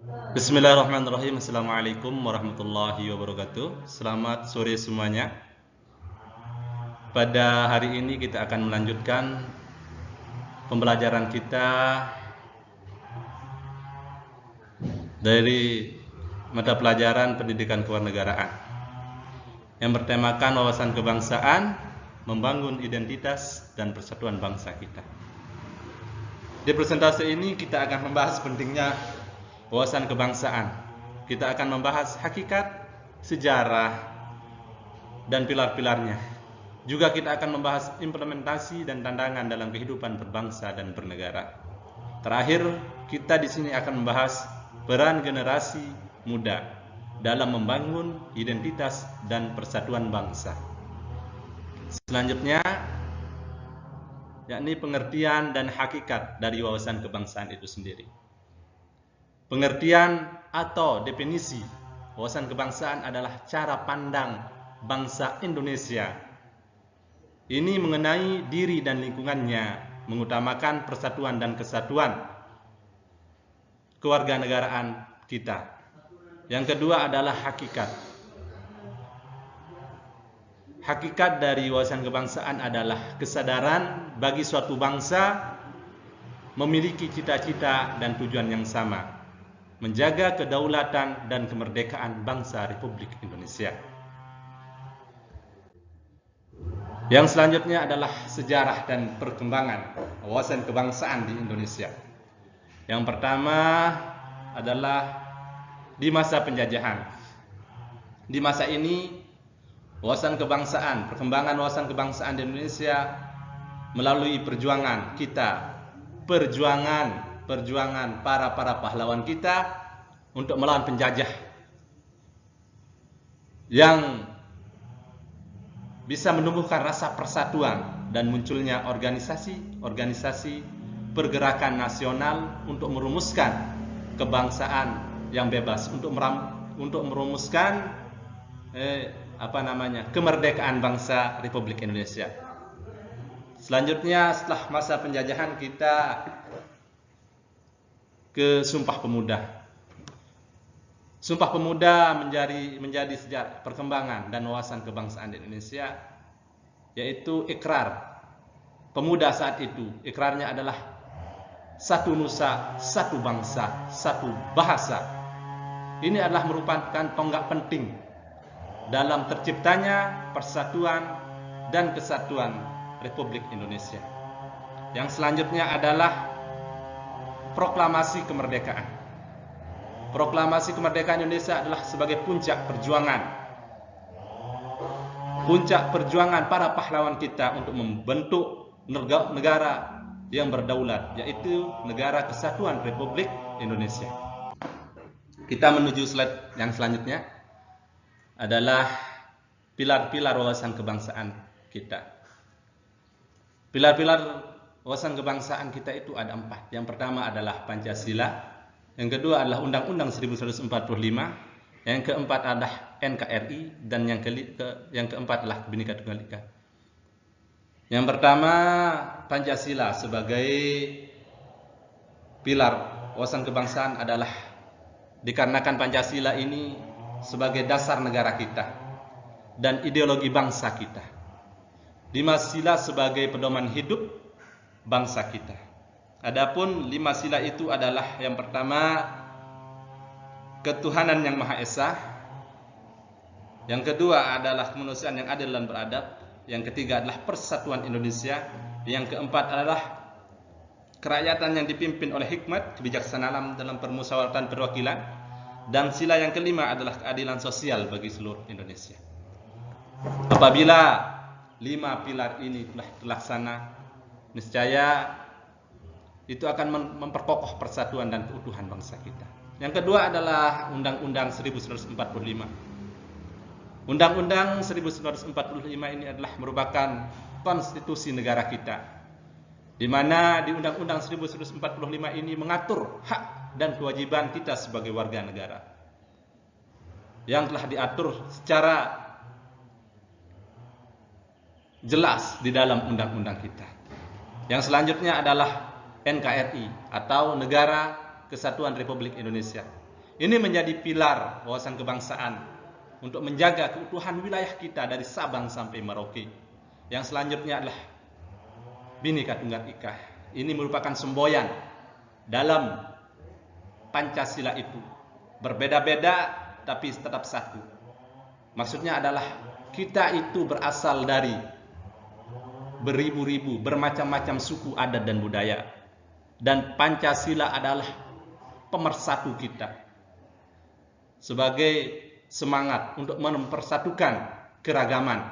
Bismillahirrahmanirrahim. Assalamualaikum warahmatullahi wabarakatuh. Selamat sore semuanya. Pada hari ini kita akan melanjutkan pembelajaran kita dari mata pelajaran pendidikan kewarganegaraan yang bertemakan wawasan kebangsaan, membangun identitas dan persatuan bangsa kita. Di presentasi ini kita akan membahas pentingnya wawasan kebangsaan. Kita akan membahas hakikat, sejarah, dan pilar-pilarnya. Juga kita akan membahas implementasi dan tantangan dalam kehidupan berbangsa dan bernegara. Terakhir, kita di sini akan membahas peran generasi muda dalam membangun identitas dan persatuan bangsa. Selanjutnya, yakni pengertian dan hakikat dari wawasan kebangsaan itu sendiri. Pengertian atau definisi wawasan kebangsaan adalah cara pandang bangsa Indonesia. Ini mengenai diri dan lingkungannya, mengutamakan persatuan dan kesatuan kewarganegaraan kita. Yang kedua adalah hakikat. Hakikat dari wawasan kebangsaan adalah kesadaran bagi suatu bangsa memiliki cita-cita dan tujuan yang sama, menjaga kedaulatan dan kemerdekaan bangsa Republik Indonesia. Yang selanjutnya adalah sejarah dan perkembangan wawasan kebangsaan di Indonesia. Yang pertama adalah di masa penjajahan. Di masa ini, wawasan kebangsaan, perkembangan wawasan kebangsaan di Indonesia melalui perjuangan kita, perjuangan para pahlawan kita untuk melawan penjajah yang bisa menumbuhkan rasa persatuan dan munculnya organisasi pergerakan nasional untuk merumuskan kebangsaan yang bebas, untuk merumuskan kemerdekaan bangsa Republik Indonesia. Selanjutnya, setelah masa penjajahan, kita ke Sumpah Pemuda. Sumpah Pemuda menjadi sejarah perkembangan dan wawasan kebangsaan di Indonesia, yaitu ikrar pemuda saat itu. Ikrarnya adalah satu nusa, satu bangsa, satu bahasa. Ini adalah merupakan tonggak penting dalam terciptanya persatuan dan kesatuan Republik Indonesia. Yang selanjutnya adalah proklamasi kemerdekaan. Proklamasi kemerdekaan Indonesia adalah sebagai puncak perjuangan para pahlawan kita untuk membentuk negara yang berdaulat, yaitu negara kesatuan Republik Indonesia. Kita menuju slide yang selanjutnya adalah pilar-pilar wawasan kebangsaan kita. Pilar-pilar wawasan kebangsaan kita itu ada 4. Yang pertama adalah Pancasila, yang kedua adalah Undang-Undang 1945, yang keempat adalah NKRI, dan yang keempat adalah Bhinneka Tunggal Ika. Yang pertama, Pancasila sebagai pilar wawasan kebangsaan adalah dikarenakan Pancasila ini sebagai dasar negara kita dan ideologi bangsa kita. Lima sila sebagai pedoman hidup bangsa kita. Adapun 5 sila itu adalah yang pertama, ketuhanan yang Maha Esa. Yang kedua adalah kemanusiaan yang adil dan beradab. Yang ketiga adalah persatuan Indonesia. Yang keempat adalah kerakyatan yang dipimpin oleh hikmat, kebijaksanaan dalam permusyawaratan perwakilan. Dan sila yang kelima adalah keadilan sosial bagi seluruh Indonesia. Apabila 5 pilar ini telah terlaksana, niscaya itu akan memperkokoh persatuan dan keutuhan bangsa kita. Yang kedua adalah Undang-Undang 1945. Undang-Undang 1945 ini adalah merupakan konstitusi negara kita, di mana di Undang-Undang 1945 ini mengatur hak dan kewajiban kita sebagai warga negara, yang telah diatur secara jelas di dalam undang-undang kita. Yang selanjutnya adalah NKRI atau Negara Kesatuan Republik Indonesia. Ini menjadi pilar wawasan kebangsaan untuk menjaga keutuhan wilayah kita dari Sabang sampai Merauke. Yang selanjutnya adalah Bhinneka Tunggal Ika. Ini merupakan semboyan dalam Pancasila itu. Berbeda-beda tapi tetap satu. Maksudnya adalah kita itu berasal dari beribu-ribu, bermacam-macam suku, adat dan budaya. Dan Pancasila adalah pemersatu kita. Sebagai semangat untuk mempersatukan keragaman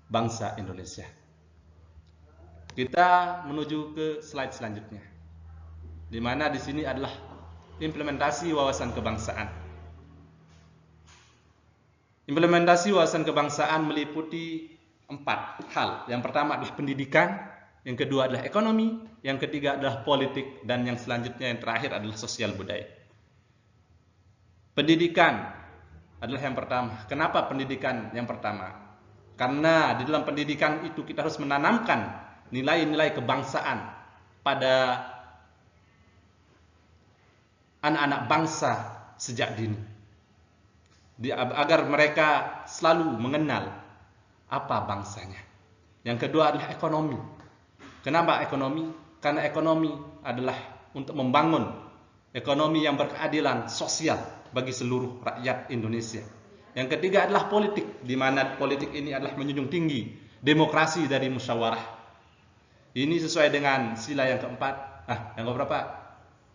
bangsa Indonesia. Kita menuju ke slide selanjutnya, di mana di sini adalah implementasi wawasan kebangsaan. Implementasi wawasan kebangsaan meliputi 4 hal. Yang pertama adalah pendidikan, yang kedua adalah ekonomi, yang ketiga adalah politik, dan yang selanjutnya yang terakhir adalah sosial budaya. Pendidikan adalah yang pertama. Kenapa pendidikan yang pertama? Karena di dalam pendidikan itu kita harus menanamkan nilai-nilai kebangsaan pada anak-anak bangsa sejak dini, agar mereka selalu mengenal apa bangsanya. Yang kedua adalah ekonomi. Kenapa ekonomi? Karena ekonomi adalah untuk membangun ekonomi yang berkeadilan sosial bagi seluruh rakyat Indonesia. Yang ketiga adalah politik, di mana politik ini adalah menjunjung tinggi demokrasi dari musyawarah. Ini sesuai dengan sila yang keempat. Yang keberapa?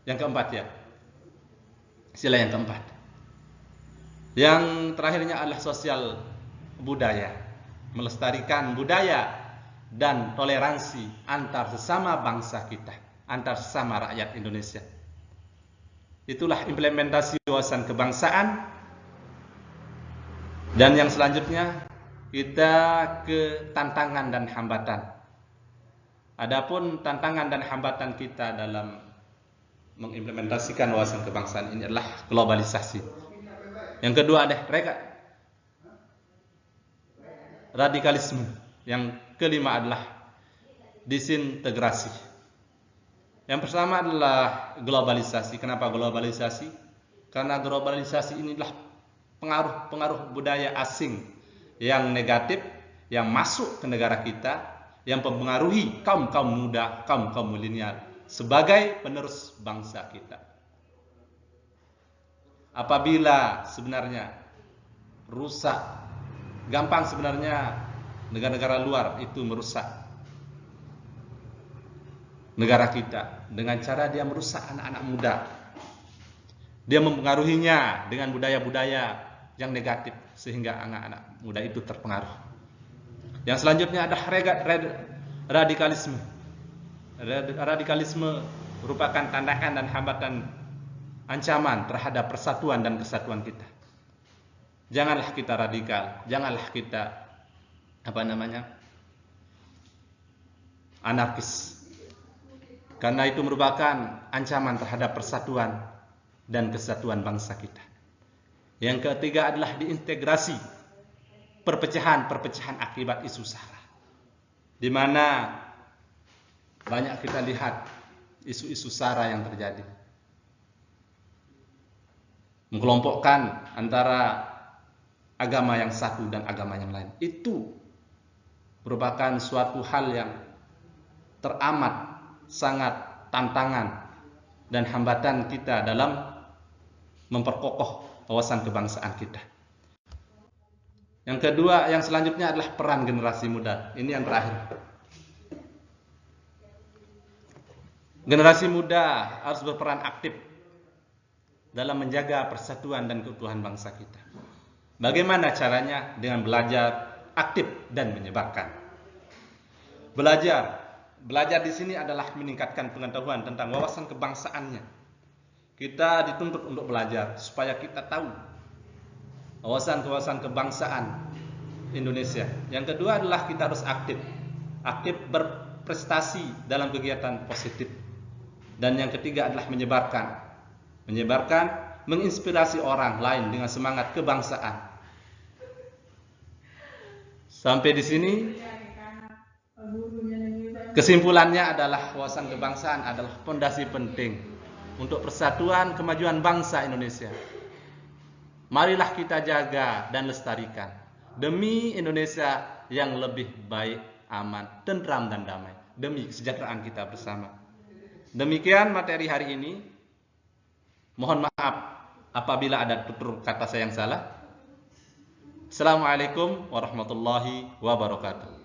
Yang keempat ya. Sila yang keempat. Yang terakhirnya adalah sosial budaya, melestarikan budaya dan toleransi antar sesama bangsa kita, antar sesama rakyat Indonesia. Itulah implementasi wawasan kebangsaan. Dan yang selanjutnya kita ke tantangan dan hambatan. Adapun tantangan dan hambatan kita dalam mengimplementasikan wawasan kebangsaan ini adalah globalisasi. Yang kedua ada radikalisme. Yang kelima adalah disintegrasi. Yang pertama adalah globalisasi. Kenapa globalisasi? Karena globalisasi ini adalah pengaruh budaya asing yang negatif yang masuk ke negara kita, yang mempengaruhi kaum muda, kaum milenial sebagai penerus bangsa kita. Apabila sebenarnya rusak, gampang sebenarnya negara-negara luar itu merusak negara kita dengan cara dia merusak anak-anak muda. Dia mempengaruhinya dengan budaya-budaya yang negatif sehingga anak-anak muda itu terpengaruh. Yang selanjutnya adalah radikalisme. Radikalisme merupakan tantangan dan hambatan ancaman terhadap persatuan dan kesatuan kita. Janganlah kita radikal, janganlah kita anarkis. Karena itu merupakan ancaman terhadap persatuan dan kesatuan bangsa kita. Yang ketiga adalah diintegrasi, perpecahan akibat isu sara. Di mana banyak kita lihat isu-isu sara yang terjadi. Mengelompokkan antara agama yang satu dan agama yang lain. Itu merupakan suatu hal yang teramat sangat tantangan dan hambatan kita dalam memperkokoh wawasan kebangsaan kita. Yang kedua, yang selanjutnya adalah peran generasi muda. Ini yang terakhir. Generasi muda harus berperan aktif dalam menjaga persatuan dan keutuhan bangsa kita. Bagaimana caranya? Dengan belajar aktif dan menyebarkan. Belajar di sini adalah meningkatkan pengetahuan tentang wawasan kebangsaannya. Kita dituntut untuk belajar supaya kita tahu wawasan kebangsaan Indonesia. Yang kedua adalah kita harus aktif berprestasi dalam kegiatan positif. Dan yang ketiga adalah menyebarkan, menginspirasi orang lain dengan semangat kebangsaan. Sampai di sini. Kesimpulannya adalah wawasan kebangsaan adalah fondasi penting untuk persatuan kemajuan bangsa Indonesia. Marilah kita jaga dan lestarikan demi Indonesia yang lebih baik, aman, tentram dan damai, demi kesejahteraan kita bersama. Demikian materi hari ini. Mohon maaf apabila ada tutur kata saya yang salah. Assalamualaikum warahmatullahi wabarakatuh.